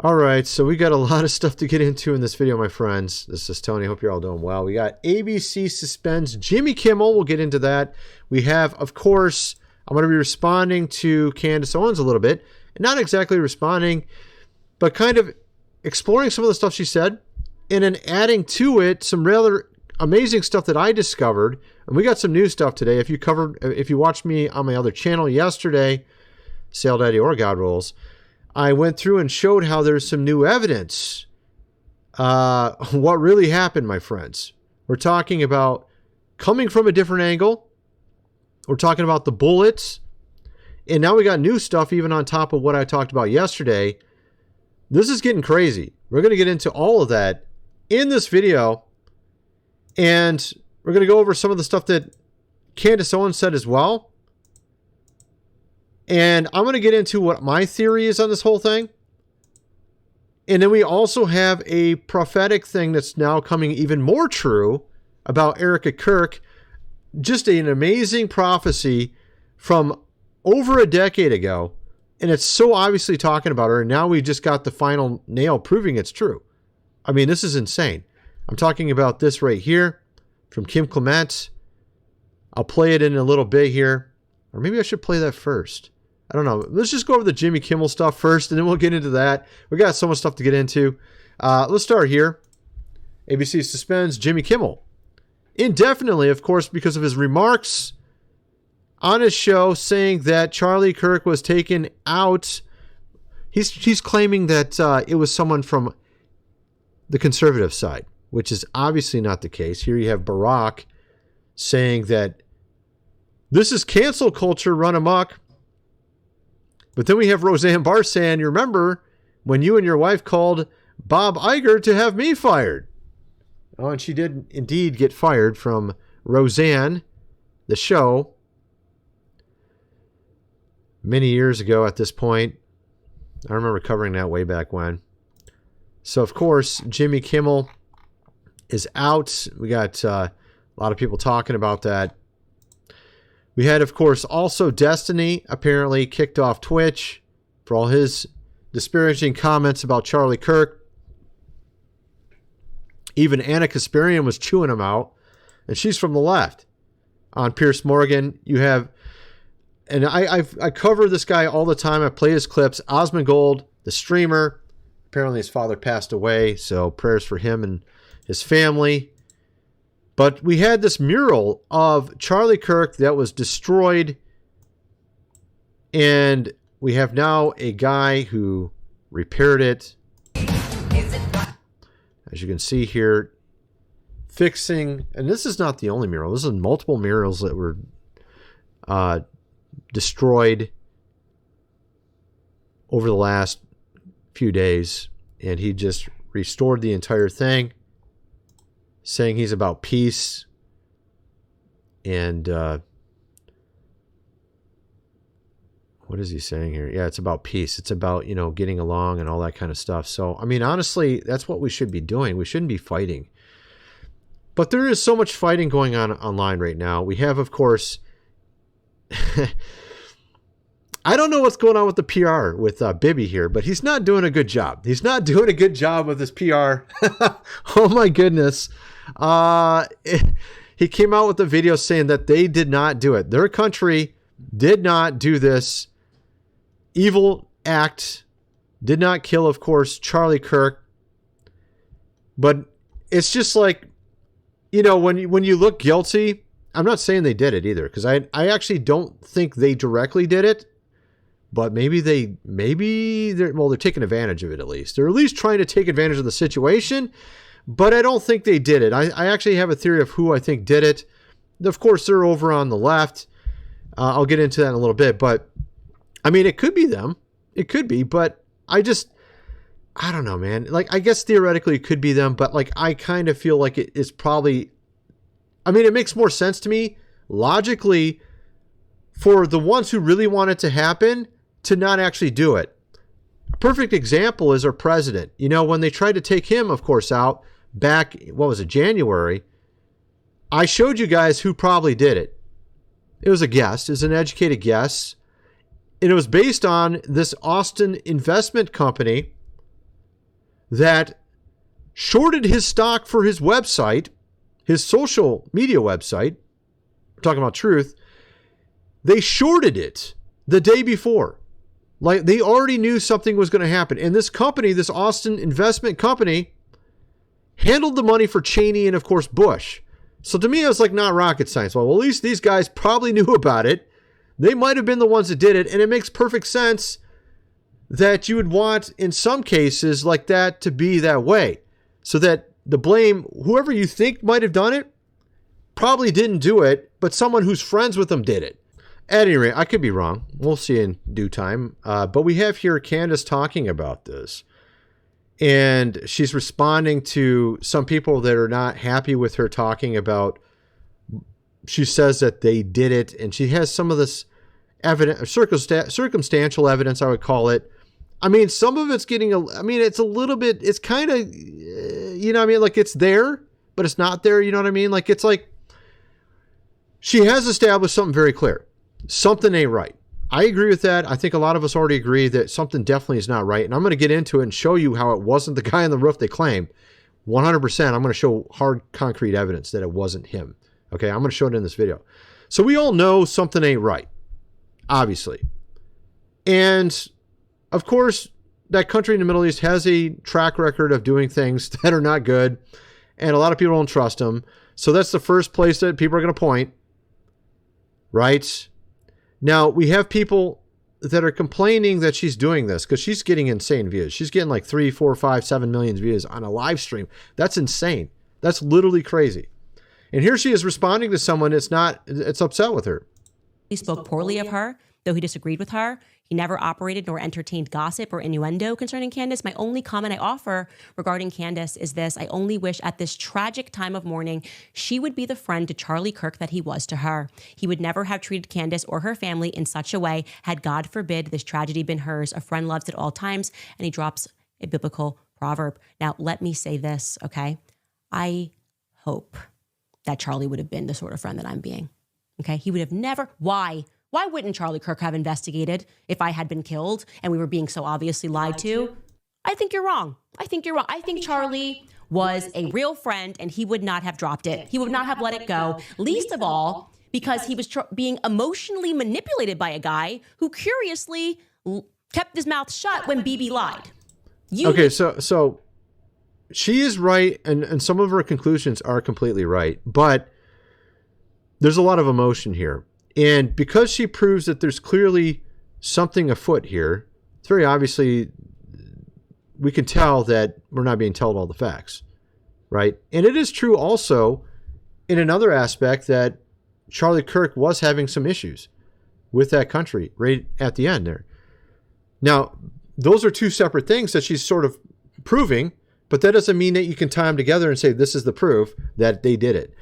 All right, so we got a lot of stuff to get into in this video, my friends. This is Tony. Hope you're all doing well. We got ABC suspends Jimmy Kimmel. We'll get into that. We have, of course, I'm going to be responding to Candace Owens a little bit. Not exactly responding, but kind of exploring some of the stuff she said and then adding to it some rather amazing stuff that I discovered. And we got some new stuff today. If you watched me on my other channel yesterday, Sale Daddy or God Rules, I went through and showed how there's some new evidence. What really happened, my friends. We're talking about coming from a different angle. We're talking about the bullets. And now we got new stuff even on top of what I talked about yesterday. This is getting crazy. We're going to get into all of that in this video. And we're going to go over some of the stuff that Candace Owens said as well. And I'm going to get into what my theory is on this whole thing. And then we also have a prophetic thing that's now coming even more true about Erica Kirk. Just an amazing prophecy from over a decade ago. And it's so obviously talking about her. And now we just got the final nail proving it's true. I mean, this is insane. I'm talking about this right here from Kim Clement. I'll play it in a little bit here. Or maybe I should play that first. I don't know. Let's just go over the Jimmy Kimmel stuff first, and then we'll get into that. We got so much stuff to get into. Let's start here. ABC suspends Jimmy Kimmel indefinitely, of course, because of his remarks on his show saying that Charlie Kirk was taken out. He's claiming that it was someone from the conservative side, which is obviously not the case. Here you have Barack saying that this is cancel culture run amok. But then we have Roseanne Barr saying, you remember when you and your wife called Bob Iger to have me fired? Oh, and she did indeed get fired from Roseanne, the show, many years ago at this point. I remember covering that way back when. So, of course, Jimmy Kimmel is out. We got a lot of people talking about that. We had, of course, also Destiny apparently kicked off Twitch for all his disparaging comments about Charlie Kirk. Even Anna Kasparian was chewing him out, and she's from the left. On Pierce Morgan, you have, and I cover this guy all the time. I play his clips. Osmongold, the streamer. Apparently his father passed away, so prayers for him and his family. But we had this mural of Charlie Kirk that was destroyed. And we have now a guy who repaired it. As you can see here, fixing. And this is not the only mural. This is multiple murals that were destroyed over the last few days. And he just restored the entire thing, saying he's about peace and what is he saying here? Yeah, it's about peace. It's about, getting along and all that kind of stuff. So, I mean, honestly, that's what we should be doing. We shouldn't be fighting. But there is so much fighting going on online right now. We have, of course, I don't know what's going on with the PR with Bibby here, but he's not doing a good job. He's not doing a good job with his PR. Oh, my goodness. He came out with a video saying that they did not do it. Their country did not do this evil act, did not kill, of course, Charlie Kirk. But it's just like, when you look guilty, I'm not saying they did it either, because I actually don't think they directly did it. But maybe they're taking advantage of it at least. They're at least trying to take advantage of the situation. But I don't think they did it. I actually have a theory of who I think did it. Of course, they're over on the left. I'll get into that in a little bit. But, I mean, it could be them. It could be. But I don't know, man. Like, I guess theoretically it could be them. But, like, I kind of feel like it is probably... I mean, it makes more sense to me, logically, for the ones who really want it to happen to not actually do it. A perfect example is our president. When they tried to take him, of course, out back, January, I showed you guys who probably did it. It was a guess. It was an educated guess. And it was based on this Austin investment company that shorted his stock for his website, his social media website. We're talking about Truth. They shorted it the day before. Like, they already knew something was going to happen. And this company, this Austin investment company, handled the money for Cheney and, of course, Bush. So to me, it was like not rocket science. Well, at least these guys probably knew about it. They might have been the ones that did it. And it makes perfect sense that you would want, in some cases like that, to be that way. So that the blame, whoever you think might have done it, probably didn't do it, but someone who's friends with them did it. At any rate, I could be wrong. We'll see in due time. But we have here Candace talking about this. And she's responding to some people that are not happy with her talking about, she says that they did it. And she has some of this evidence, circumstantial evidence, I would call it. I mean, some of it's getting, it's a little bit, it's kind of, like it's there, but it's not there. You know what I mean? Like, it's like, she has established something very clear. Something ain't right. I agree with that. I think a lot of us already agree that something definitely is not right. And I'm going to get into it and show you how it wasn't the guy on the roof they claim. 100%. I'm going to show hard, concrete evidence that it wasn't him. Okay. I'm going to show it in this video. So we all know something ain't right, obviously. And of course, that country in the Middle East has a track record of doing things that are not good. And a lot of people don't trust them. So that's the first place that people are going to point. Right? Now, we have people that are complaining that she's doing this because she's getting insane views. She's getting like 3, 4, 5, 7 million views on a live stream. That's insane. That's literally crazy. And here she is responding to someone it's upset with her. He spoke poorly of her, though he disagreed with her. He never operated nor entertained gossip or innuendo concerning Candace. My only comment I offer regarding Candace is this: I only wish at this tragic time of mourning, she would be the friend to Charlie Kirk that he was to her. He would never have treated Candace or her family in such a way had, God forbid, this tragedy been hers. A friend loves at all times. And he drops a biblical proverb. Now, let me say this, okay? I hope that Charlie would have been the sort of friend that I'm being. Okay? He would have never. Why? Why wouldn't Charlie Kirk have investigated if I had been killed and we were being so obviously lied to? I think you're wrong. I think Charlie was a real friend and he would not have dropped it. He would not have let it go. Least of all, because he was being emotionally manipulated by a guy who curiously kept his mouth shut when BB lied. Okay, so she is right, and some of her conclusions are completely right, but there's a lot of emotion here. And because she proves that there's clearly something afoot here, it's very obviously, we can tell that we're not being told all the facts, right? And it is true also in another aspect that Charlie Kirk was having some issues with that country right at the end there. Now, those are two separate things that she's sort of proving, but that doesn't mean that you can tie them together and say this is the proof that they did it.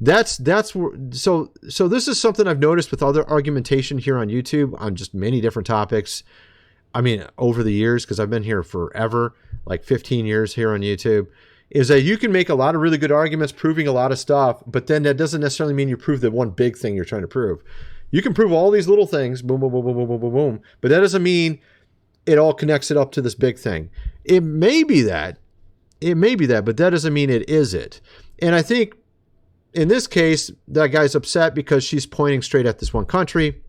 So this is something I've noticed with other argumentation here on YouTube on just many different topics. I mean, over the years, because I've been here forever, like 15 years here on YouTube, is that you can make a lot of really good arguments proving a lot of stuff, but then that doesn't necessarily mean you prove the one big thing you're trying to prove. You can prove all these little things, boom, boom, boom, boom, boom, boom, boom, boom, but that doesn't mean it all connects it up to this big thing. It may be that, but that doesn't mean it is it. And I think in this case, that guy's upset because she's pointing straight at this one country,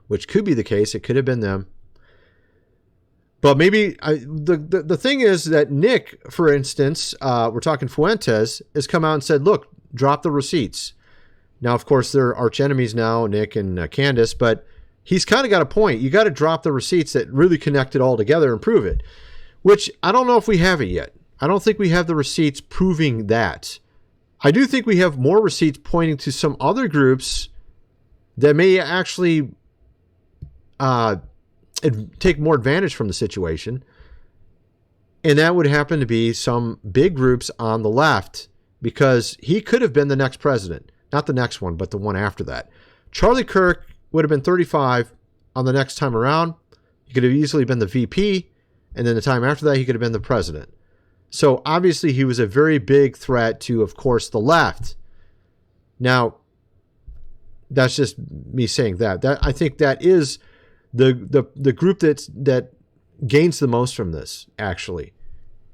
which could be the case. It could have been them. But maybe the thing is that Nick, for instance, we're talking Fuentes, has come out and said, look, drop the receipts. Now, of course, they're arch enemies now, Nick and Candace, but he's kind of got a point. You got to drop the receipts that really connect it all together and prove it, which I don't know if we have it yet. I don't think we have the receipts proving that. I do think we have more receipts pointing to some other groups that may actually take more advantage from the situation. And that would happen to be some big groups on the left, because he could have been the next president. Not the next one, but the one after that. Charlie Kirk would have been 35 on the next time around. He could have easily been the VP. And then the time after that, he could have been the president. So obviously he was a very big threat to, of course, the left. Now, that's just me saying that. I think that is the group that gains the most from this, actually.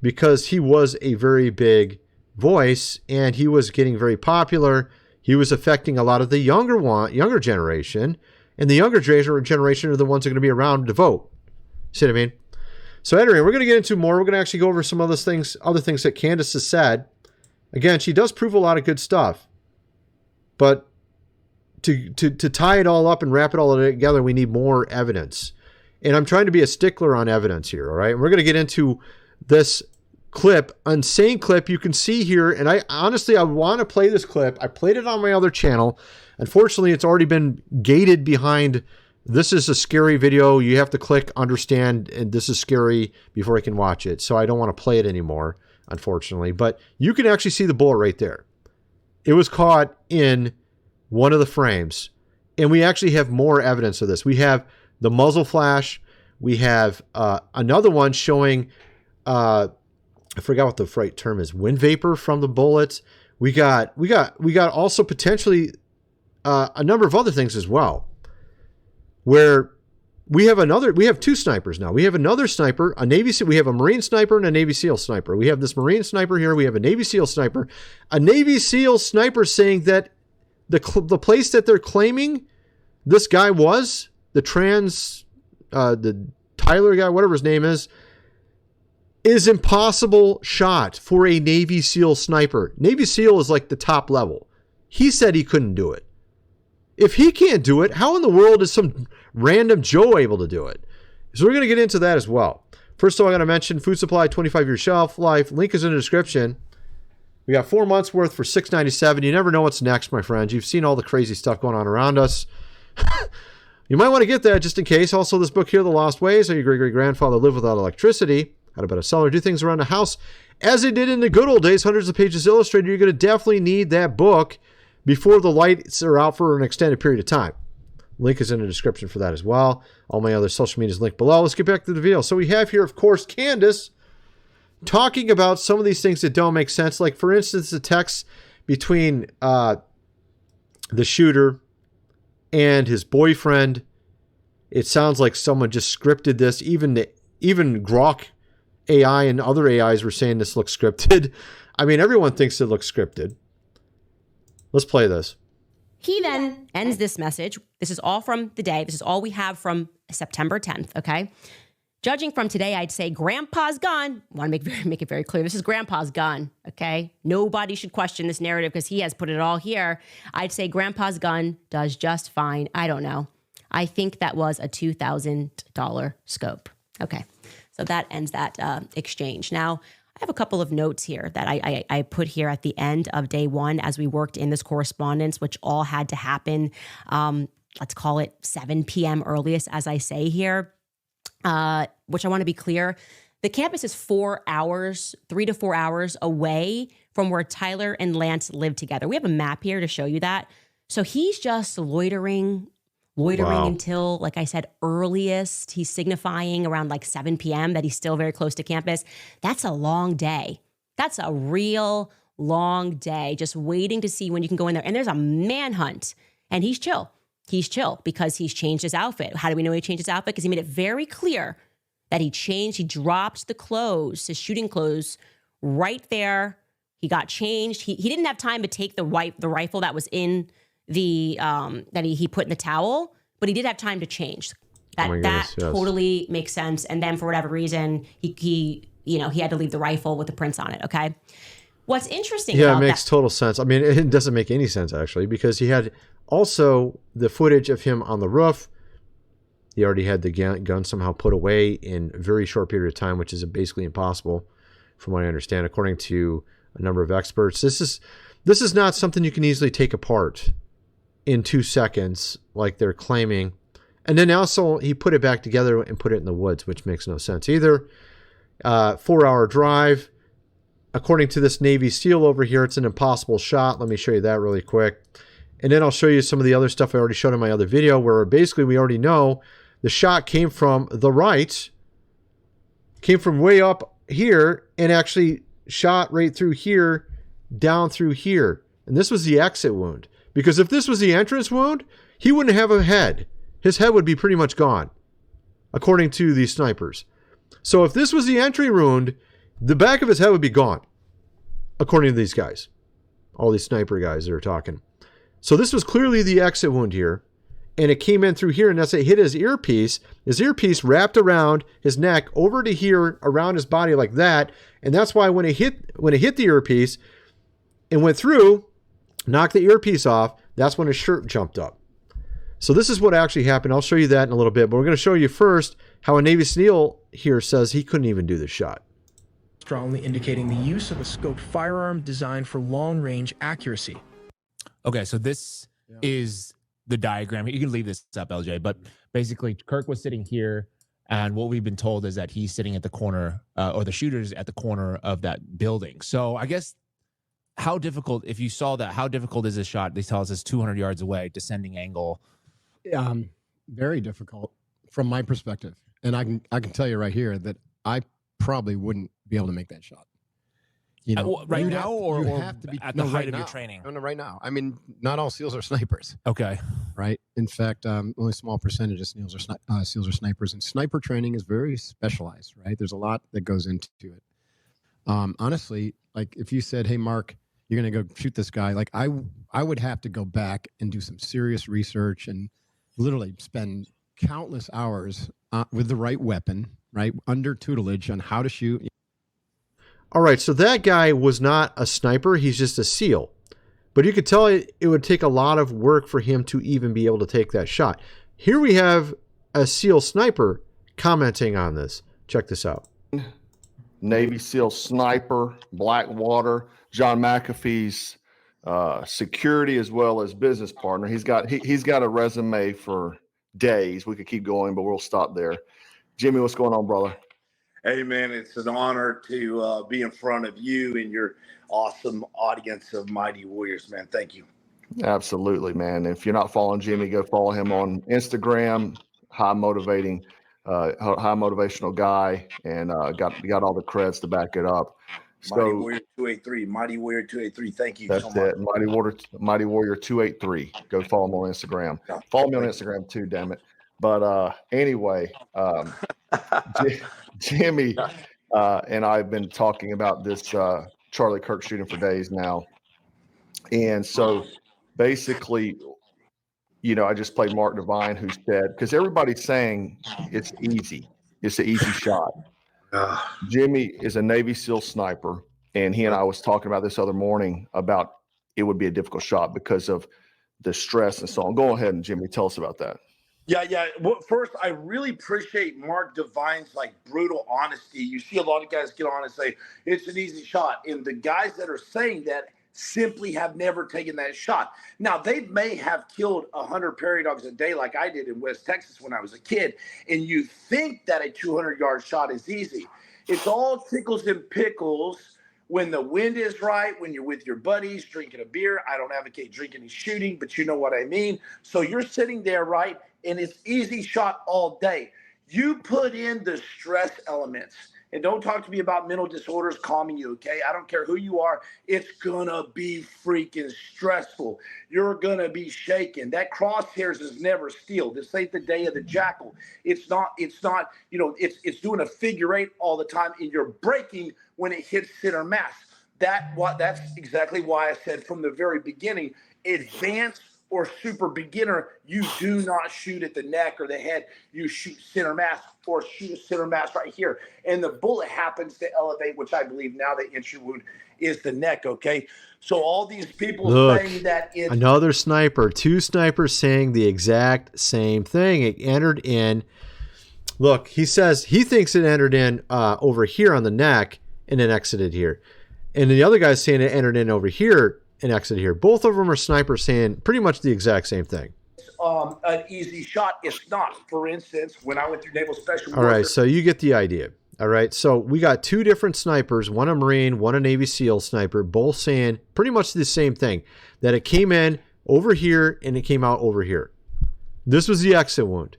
because he was a very big voice and he was getting very popular. He was affecting a lot of the younger generation, and the younger generation are the ones that are going to be around to vote. See what I mean? So anyway, we're going to get into more. We're going to actually go over some other things that Candace has said. Again, she does prove a lot of good stuff, but to tie it all up and wrap it all together, we need more evidence. And I'm trying to be a stickler on evidence here, all right? And we're going to get into this clip, insane clip you can see here. And I want to play this clip. I played it on my other channel. Unfortunately, it's already been gated behind, this is a scary video. You have to click understand, and this is scary before I can watch it. So I don't want to play it anymore, unfortunately. But you can actually see the bullet right there. It was caught in one of the frames. And we actually have more evidence of this. We have the muzzle flash. We have another one showing, I forgot what the right term is, wind vapor from the bullets. We got also potentially a number of other things as well, where we have two snipers now. We have another sniper, a Navy SEAL. We have a Marine sniper and a Navy SEAL sniper. We have this Marine sniper here. We have a Navy SEAL sniper. A Navy SEAL sniper saying that the place that they're claiming this guy was, the Tyler guy, whatever his name is impossible shot for a Navy SEAL sniper. Navy SEAL is like the top level. He said he couldn't do it. If he can't do it, how in the world is some random Joe able to do it? So we're going to get into that as well. First of all, I got to mention food supply, 25-year shelf life. Link is in the description. We got 4 months worth for $6.97. You never know what's next, my friends. You've seen all the crazy stuff going on around us. You might want to get that just in case. Also, this book here, The Lost Ways, How Your Great-Great-Grandfather Lived Without Electricity, How to Bet a Seller, Do Things Around the House as they did in the good old days, hundreds of pages illustrated. You're going to definitely need that book before the lights are out for an extended period of time. Link is in the description for that as well. All my other social media is linked below. Let's get back to the video. So we have here, of course, Candace talking about some of these things that don't make sense. Like, for instance, the text between the shooter and his boyfriend. It sounds like someone just scripted this. Even Grok AI and other AIs were saying this looks scripted. I mean, everyone thinks it looks scripted. Let's play this. He then ends this message. This is all from the day. This is all we have from September 10th, okay? Judging from today, I'd say Grandpa's gun. I want to make it very clear. This is Grandpa's gun, okay? Nobody should question this narrative because he has put it all here. I'd say Grandpa's gun does just fine. I don't know. I think that was a $2,000 scope. Okay, so that ends that exchange. Now, I have a couple of notes here that I put here at the end of day one as we worked in this correspondence, which all had to happen, let's call it 7 p.m. earliest, as I say here, which I want to be clear. The campus is 4 hours, 3 to 4 hours away from where Tyler and Lance live together. We have a map here to show you that. So he's just loitering wow. Until, like I said, earliest. He's signifying around like 7 p.m. that he's still very close to campus. That's a long day. That's a real long day, just waiting to see when you can go in there. And there's a manhunt, and he's chill. He's chill because he's changed his outfit. How do we know he changed his outfit? Because he made it very clear that he dropped the clothes, his shooting clothes, right there. He got changed. He didn't have time to take the rifle that was in the that he put in the towel, but he did have time to change. That totally makes sense. And then for whatever reason, he had to leave the rifle with the prints on it. Okay. What's interesting? Yeah, it makes total sense. I mean, it doesn't make any sense actually, because he had also the footage of him on the roof. He already had the gun somehow put away in a very short period of time, which is basically impossible, from what I understand, according to a number of experts. This is not something you can easily take apart in 2 seconds, like they're claiming. And then also he put it back together and put it in the woods, which makes no sense either. 4-hour drive. According to this Navy SEAL over here, it's an impossible shot. Let me show you that really quick. And then I'll show you some of the other stuff I already showed in my other video, where basically we already know the shot came from the right, came from way up here, and actually shot right through here, down through here. And this was the exit wound. Because if this was the entrance wound, he wouldn't have a head. His head would be pretty much gone, according to these snipers. So if this was the entry wound, The back of his head would be gone, according to these guys. All these sniper guys that are talking. So this was clearly the exit wound here. And it came in through here, and as it hit his earpiece wrapped around his neck over to here, around his body like that. And that's why when it hit the earpiece and went through, knocked the earpiece off, that's when his shirt jumped up. So this is what actually happened. I'll show you that in a little bit, but we're going to show you first how a Navy SEAL here says he couldn't even do the shot. Strongly indicating the use of a scoped firearm designed for long-range accuracy. Okay, so this is the diagram. You can leave this up, LJ, but basically Kirk was sitting here, and what we've been told is that he's sitting at the corner, or the shooter's at the corner of that building. So I guess how difficult, if you saw that, how difficult is this shot? They tell us it's 200 yards away, descending angle. Very difficult from my perspective. And I can tell you right here that I probably wouldn't be able to make that shot. You know, right now, or have to be at the height of now. your training? No, right now. I mean, not all SEALs are snipers. Okay. Right. In fact, only a small percentage of SEALs are snipers, and sniper training is very specialized. Right. There's a lot that goes into it. Honestly, like if you said, "Hey, Mark, you're going to go shoot this guy," like I would have to go back and do some serious research and literally spend countless hours with the right weapon, right, under tutelage on how to shoot. All right, so that guy was not a sniper. He's just a SEAL. But you could tell it would take a lot of work for him to even be able to take that shot. Here we have a SEAL sniper commenting on this. Check this out. Navy SEAL sniper, Blackwater, John McAfee's security as well as business partner. He's got a resume for days. We could keep going, but we'll stop there. Jimmy, what's going on, brother? Hey, man, it's an honor to be in front of you and your awesome audience of mighty warriors, man. Thank you. Absolutely, man. If you're not following Jimmy, go follow him on Instagram. High motivational guy, and got all the creds to back it up. Mighty Warrior 283, Mighty Warrior 283. Thank you. That's so much. it. Mighty Warrior 283. Go follow him on Instagram. Follow me on Instagram too, damn it. But anyway, Jimmy and I have been talking about this Charlie Kirk shooting for days now. And so basically, you know, I just played Mark Devine, who said, because everybody's saying it's easy. It's an easy shot. Jimmy is a Navy SEAL sniper, and he and I was talking about this other morning about it would be a difficult shot because of the stress and so on. Go ahead, and Jimmy, tell us about that. Yeah. Well, first, I really appreciate Mark Devine's like brutal honesty. You see a lot of guys get on and say it's an easy shot, and the guys that are saying that simply have never taken that shot. Now, they may have killed 100 prairie dogs a day like I did in West Texas when I was a kid, and you think that a 200-yard shot is easy. It's all tickles and pickles when the wind is right, when you're with your buddies drinking a beer. I don't advocate drinking and shooting, but you know what I mean. So you're sitting there, right, and it's easy shot all day. You put in the stress elements. And don't talk to me about mental disorders calming you, okay? I don't care who you are. It's going to be freaking stressful. You're going to be shaken. That crosshairs is never steel. This ain't the day of the jackal. It's not, you know, it's doing a figure eight all the time, and you're breaking when it hits center mass. That's exactly why I said from the very beginning, advanced or super beginner, you do not shoot at the neck or the head. You shoot center mass or shoot a center mass right here. And the bullet happens to elevate, which I believe now the entry wound is the neck, okay? So all these people saying that it's... Another sniper, two snipers saying the exact same thing. It entered in... Look, he says he thinks it entered in over here on the neck and then exited here. And the other guy's saying it entered in over here and exit here. Both of them are snipers saying pretty much the exact same thing. An easy shot. It's not. For instance, when I went through Naval Special All right, so you get the idea. All right, so we got two different snipers, one a Marine, one a Navy SEAL sniper, both saying pretty much the same thing, that it came in over here and it came out over here. This was the exit wound.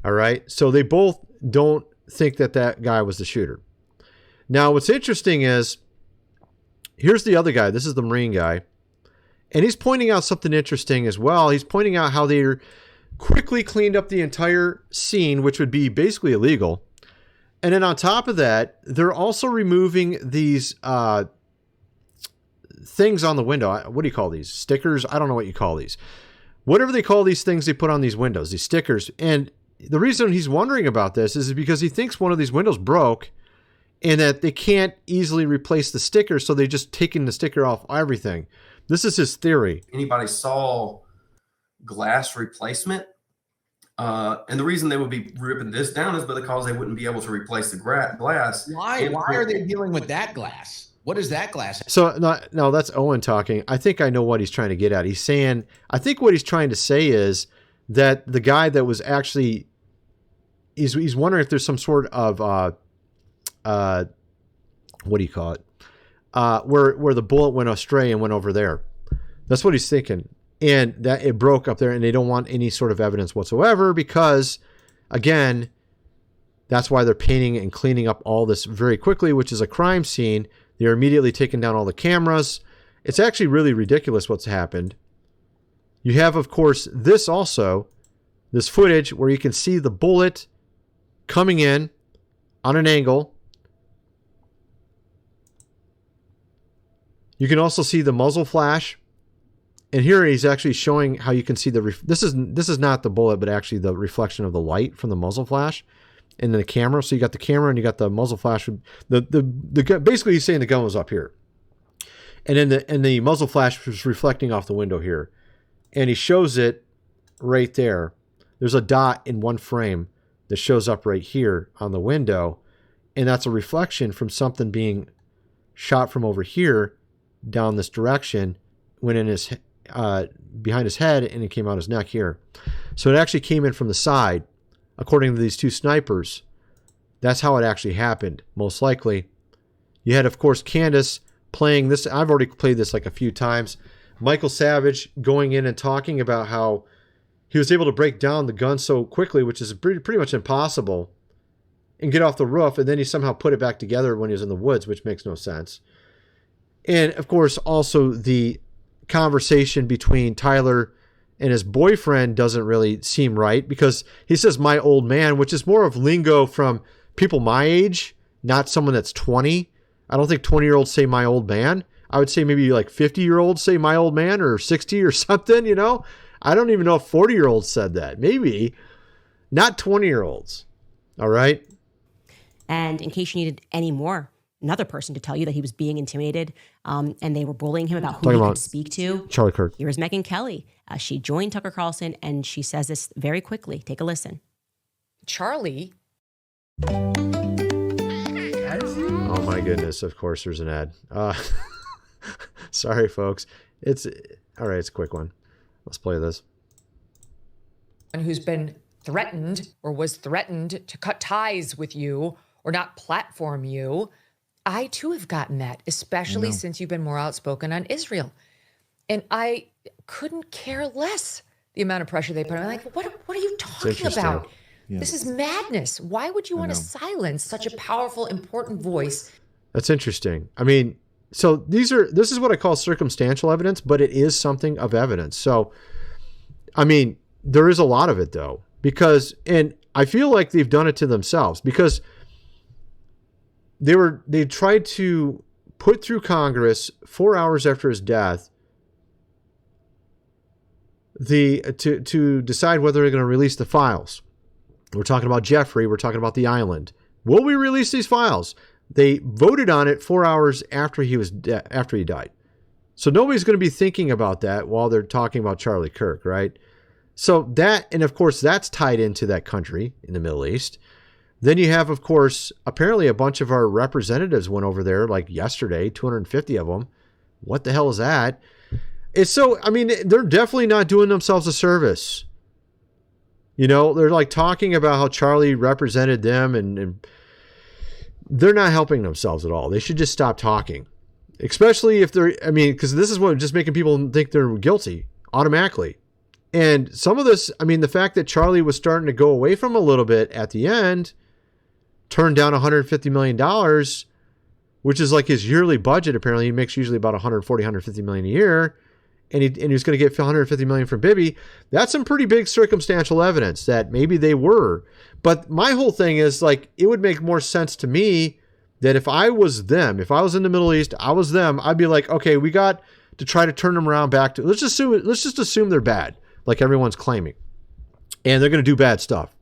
All right, so they both don't think that that guy was the shooter. Now, what's interesting is, here's the other guy. This is the Marine guy. And he's pointing out something interesting as well. He's pointing out how they quickly cleaned up the entire scene, which would be basically illegal. And then on top of that, they're also removing these things on the window. What do you call these? Stickers? I don't know what you call these. Whatever they call these things they put on these windows, these stickers. And the reason he's wondering about this is because he thinks one of these windows broke and that they can't easily replace the sticker, so they're just taking the sticker off everything. This is his theory. Anybody saw glass replacement? And the reason they would be ripping this down is because they wouldn't be able to replace the glass. Why are they dealing with that glass? What is that glass? So no, that's Owen talking. I think I know what he's trying to get at. He's saying, I think what he's trying to say is that the guy that was actually, he's wondering if there's some sort of, what do you call it? Where the bullet went astray and went over there. That's what he's thinking. And that it broke up there, and they don't want any sort of evidence whatsoever because, again, that's why they're painting and cleaning up all this very quickly, which is a crime scene. They're immediately taking down all the cameras. It's actually really ridiculous what's happened. You have, of course, this also, this footage where you can see the bullet coming in on an angle. You can also see the muzzle flash. And here he's actually showing how you can see this is not the bullet, but actually the reflection of the light from the muzzle flash and the camera. So you got the camera and you got the muzzle flash. Basically he's saying the gun was up here. And then the muzzle flash was reflecting off the window here. And he shows it right there. There's a dot in one frame that shows up right here on the window. And that's a reflection from something being shot from over here down this direction, went in his behind his head, and it came out his neck here. So it actually came in from the side, according to these two snipers. That's how it actually happened, most likely. You had, of course, Candace playing this. I've already played this like a few times. Michael Savage going in and talking about how he was able to break down the gun so quickly, which is pretty much impossible, and get off the roof, and then he somehow put it back together when he was in the woods, which makes no sense. And, of course, also the conversation between Tyler and his boyfriend doesn't really seem right because he says my old man, which is more of lingo from people my age, not someone that's 20. I don't think 20-year-olds say my old man. I would say maybe like 50-year-olds say my old man, or 60 or something, you know? I don't even know if 40-year-olds said that. Maybe. Not 20-year-olds. All right? And in case you needed any more, another person to tell you that he was being intimidated and they were bullying him about who he could speak to. Charlie Kirk. Here is Megyn Kelly. She joined Tucker Carlson and she says this very quickly. Take a listen. Charlie. Oh my goodness. Of course there's an ad. Sorry, folks. It's all right. It's a quick one. Let's play this. And who's been threatened or was threatened to cut ties with you or not platform you. I too have gotten that, especially since you've been more outspoken on Israel. And I couldn't care less the amount of pressure they put on. I'm like, what are you talking about? Yeah. This is madness. Why would you want to silence such a powerful, important voice? That's interesting. I mean, so this is what I call circumstantial evidence, but it is something of evidence. So, I mean, there is a lot of it though, and I feel like they've done it to themselves because they tried to put through Congress 4 hours after his death to decide whether they're going to release the files. We're talking about Jeffrey. We're talking about the island. Will we release these files? They voted on it 4 hours after he died. So nobody's going to be thinking about that while they're talking about Charlie Kirk, right? So that, and of course, that's tied into that country in the Middle East. Then you have, of course, apparently a bunch of our representatives went over there like yesterday, 250 of them. What the hell is that? It's so, I mean, they're definitely not doing themselves a service. You know, they're like talking about how Charlie represented them and they're not helping themselves at all. They should just stop talking, especially if they're, I mean, because this is what just making people think they're guilty automatically. And some of this, I mean, the fact that Charlie was starting to go away from a little bit at the end, turned down $150 million, which is like his yearly budget. Apparently he makes usually about $140, $150 million a year. and he was going to get 150 million from Bibby, that's some pretty big circumstantial evidence that maybe they were. But my whole thing is like, it would make more sense to me that if I was them, if I was in the Middle East, I was them, I'd be like, okay, we got to try to turn them around back to, let's just assume they're bad, like everyone's claiming. And they're going to do bad stuff.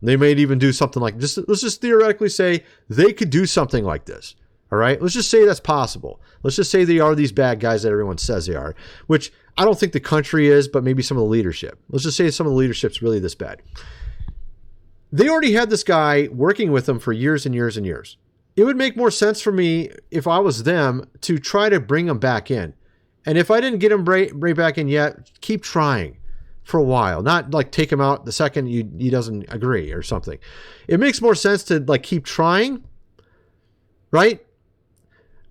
They may even do something like this. Let's just theoretically say they could do something like this. All right. Let's just say that's possible. Let's just say they are these bad guys that everyone says they are, which I don't think the country is, but maybe some of the leadership. Let's just say some of the leadership's really this bad. They already had this guy working with them for years and years and years. It would make more sense for me if I was them to try to bring him back in. And if I didn't get him right back in yet, keep trying for a while. Not like take him out the second he doesn't agree or something. It makes more sense to like keep trying, right?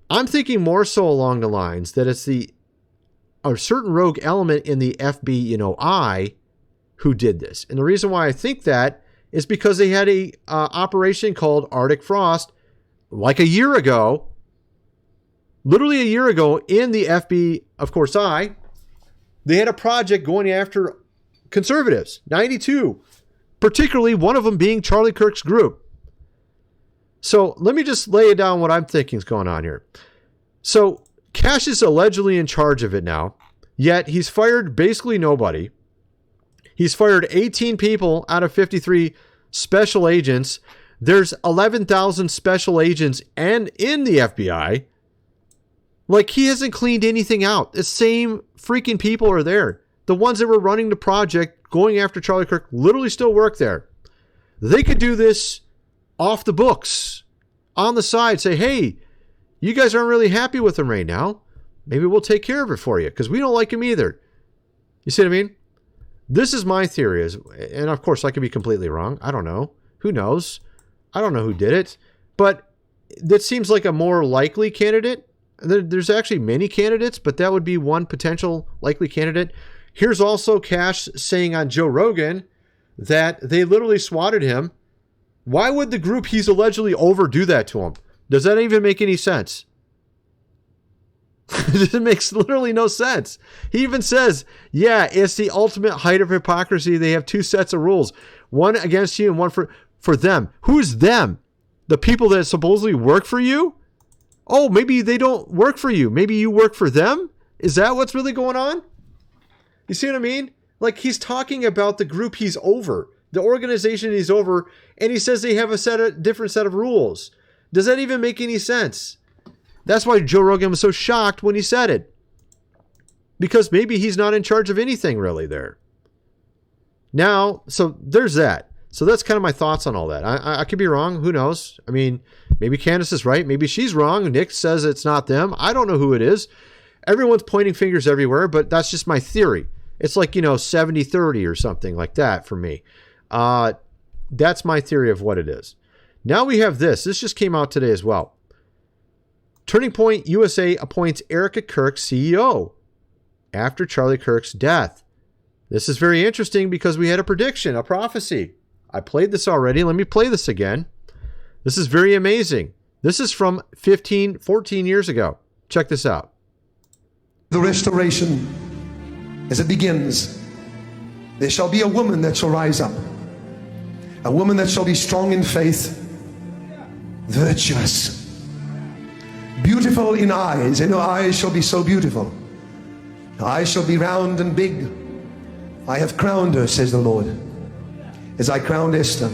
I'm thinking more so along the lines that it's a certain rogue element in the FBI who did this. And the reason why I think that is because they had a operation called Arctic Frost like a year ago, literally a year ago in the FBI, of course, they had a project going after conservatives, 92, particularly one of them being Charlie Kirk's group. So let me just lay it down what I'm thinking is going on here. So Cash is allegedly in charge of it now, yet he's fired basically nobody. He's fired 18 people out of 53 special agents. There's 11,000 special agents and in the FBI. Like, he hasn't cleaned anything out. The same freaking people are there. The ones that were running the project, going after Charlie Kirk, literally still work there. They could do this off the books, on the side, say, hey, you guys aren't really happy with him right now. Maybe we'll take care of it for you because we don't like him either. You see what I mean? This is my theory, and of course I could be completely wrong. I don't know. Who knows? I don't know who did it, but that seems like a more likely candidate. There's actually many candidates, but that would be one potential likely candidate. Here's also Cash saying on Joe Rogan that they literally swatted him. Why would the group he's allegedly over do that to him? Does that even make any sense? It makes literally no sense. He even says, yeah, it's the ultimate height of hypocrisy. They have two sets of rules, one against you and one for them. Who's them? The people that supposedly work for you? Oh, maybe they don't work for you. Maybe you work for them? Is that what's really going on? You see what I mean? Like, he's talking about the group he's over, the organization he's over, and he says they have a different set of rules. Does that even make any sense? That's why Joe Rogan was so shocked when he said it. Because maybe he's not in charge of anything really there. Now, so there's that. So that's kind of my thoughts on all that. I could be wrong. Who knows? I mean, maybe Candace is right. Maybe she's wrong. Nick says it's not them. I don't know who it is. Everyone's pointing fingers everywhere, but that's just my theory. It's like, 70-30 or something like that for me. That's my theory of what it is. Now we have this. This just came out today as well. Turning Point USA appoints Erica Kirk CEO after Charlie Kirk's death. This is very interesting because we had a prediction, a prophecy. I played this already. Let me play this again. This is very amazing. This is from 14 years ago. Check this out. The restoration, as it begins, there shall be a woman that shall rise up, a woman that shall be strong in faith, virtuous, beautiful in eyes, and her eyes shall be so beautiful. Her eyes shall be round and big. I have crowned her, says the Lord, as I crowned Esther.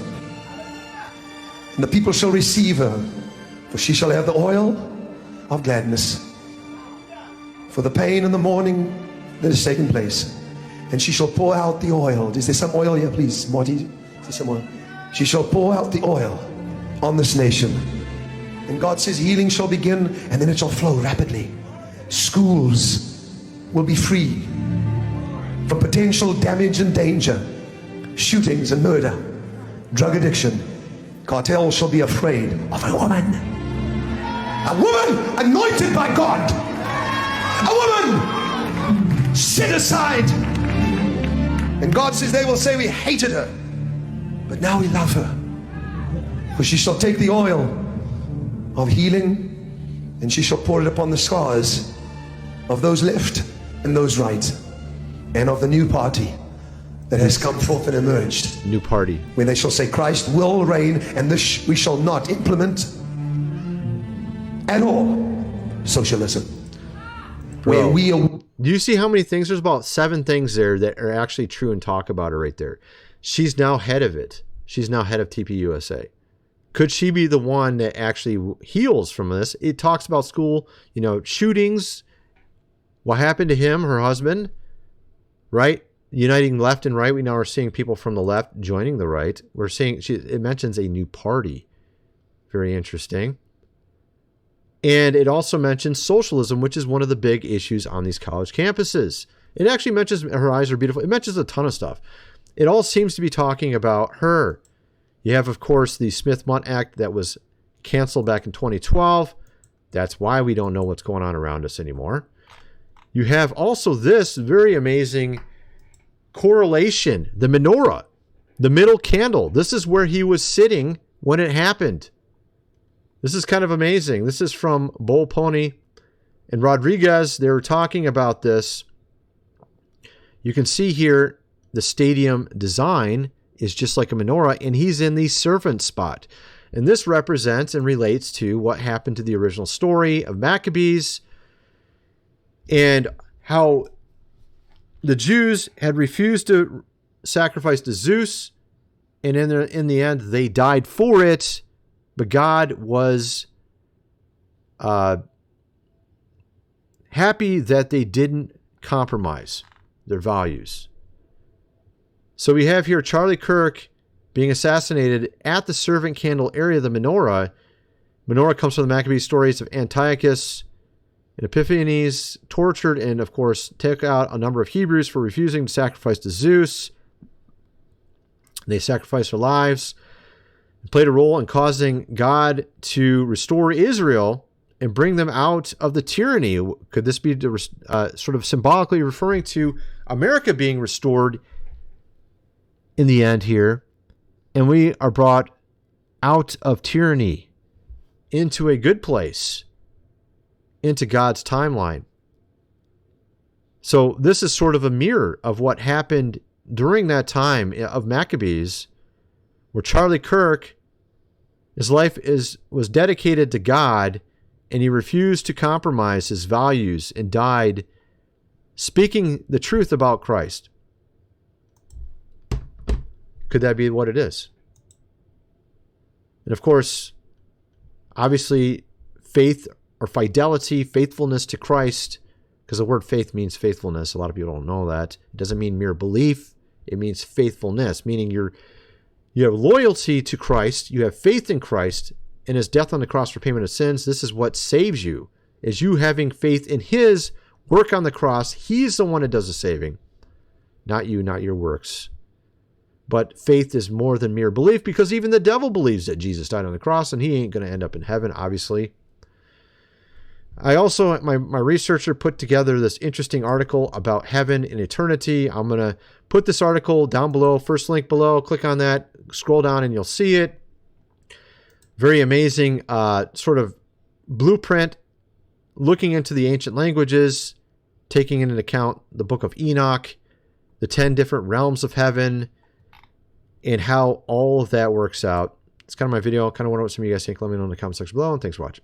And the people shall receive her, for she shall have the oil of gladness for the pain and the mourning that has taken place. And she shall pour out the oil. Is there some oil here, please, Marty? Is there some oil? She shall pour out the oil on this nation. And God says healing shall begin, and then it shall flow rapidly. Schools will be free from potential damage and danger, shootings and murder, drug addiction. Cartels shall be afraid of a woman anointed by God, a woman set aside. And God says they will say we hated her, but now we love her, for she shall take the oil of healing and she shall pour it upon the scars of those left and those rights, and of the new party that has come forth and emerged. New party. When they shall say Christ will reign, and this we shall not implement at all socialism. Where Bro, we are. do you see how many things? There's about 7 things there that are actually true and talk about her right there. She's now head of it. She's now head of TPUSA. Could she be the one that actually heals from this? It talks about school, shootings, what happened to him, her husband, right? Uniting left and right. We now are seeing people from the left joining the right. We're seeing, it mentions a new party. Very interesting. And it also mentions socialism, which is one of the big issues on these college campuses. It actually mentions her eyes are beautiful. It mentions a ton of stuff. It all seems to be talking about her. You have, of course, the Smith-Mundt Act that was canceled back in 2012. That's why we don't know what's going on around us anymore. You have also this very amazing correlation, the menorah, the middle candle. This is where he was sitting when it happened. This is kind of amazing. This is from Bull Pony and Rodriguez. They were talking about this. You can see here the stadium design is just like a menorah, and he's in the servant spot. And this represents and relates to what happened to the original story of Maccabees and how the Jews had refused to sacrifice to Zeus, and in the end, they died for it. But God was happy that they didn't compromise their values. So we have here Charlie Kirk being assassinated at the servant candle area of the menorah. Menorah comes from the Maccabees stories of Antiochus and Epiphanes, tortured and, of course, took out a number of Hebrews for refusing to sacrifice to Zeus. They sacrificed their lives. Played a role in causing God to restore Israel and bring them out of the tyranny. Could this be sort of symbolically referring to America being restored in the end here? And we are brought out of tyranny into a good place, into God's timeline. So this is sort of a mirror of what happened during that time of Maccabees, where Charlie Kirk, his life was dedicated to God, and he refused to compromise his values and died speaking the truth about Christ. Could that be what it is? And of course, obviously, faith or fidelity, faithfulness to Christ, because the word faith means faithfulness. A lot of people don't know that. It doesn't mean mere belief. It means faithfulness, meaning you have loyalty to Christ, you have faith in Christ, and his death on the cross for payment of sins. This is what saves you, is you having faith in his work on the cross. He's the one that does the saving, not you, not your works. But faith is more than mere belief, because even the devil believes that Jesus died on the cross, and he ain't going to end up in heaven, obviously. I also, my researcher put together this interesting article about heaven and eternity. I'm going to put this article down below, first link below. Click on that, scroll down, and you'll see it. Very amazing sort of blueprint, looking into the ancient languages, taking into account the book of Enoch, the 10 different realms of heaven, and how all of that works out. It's kind of my video. I kind of wonder what some of you guys think. Let me know in the comment section below, and thanks for watching.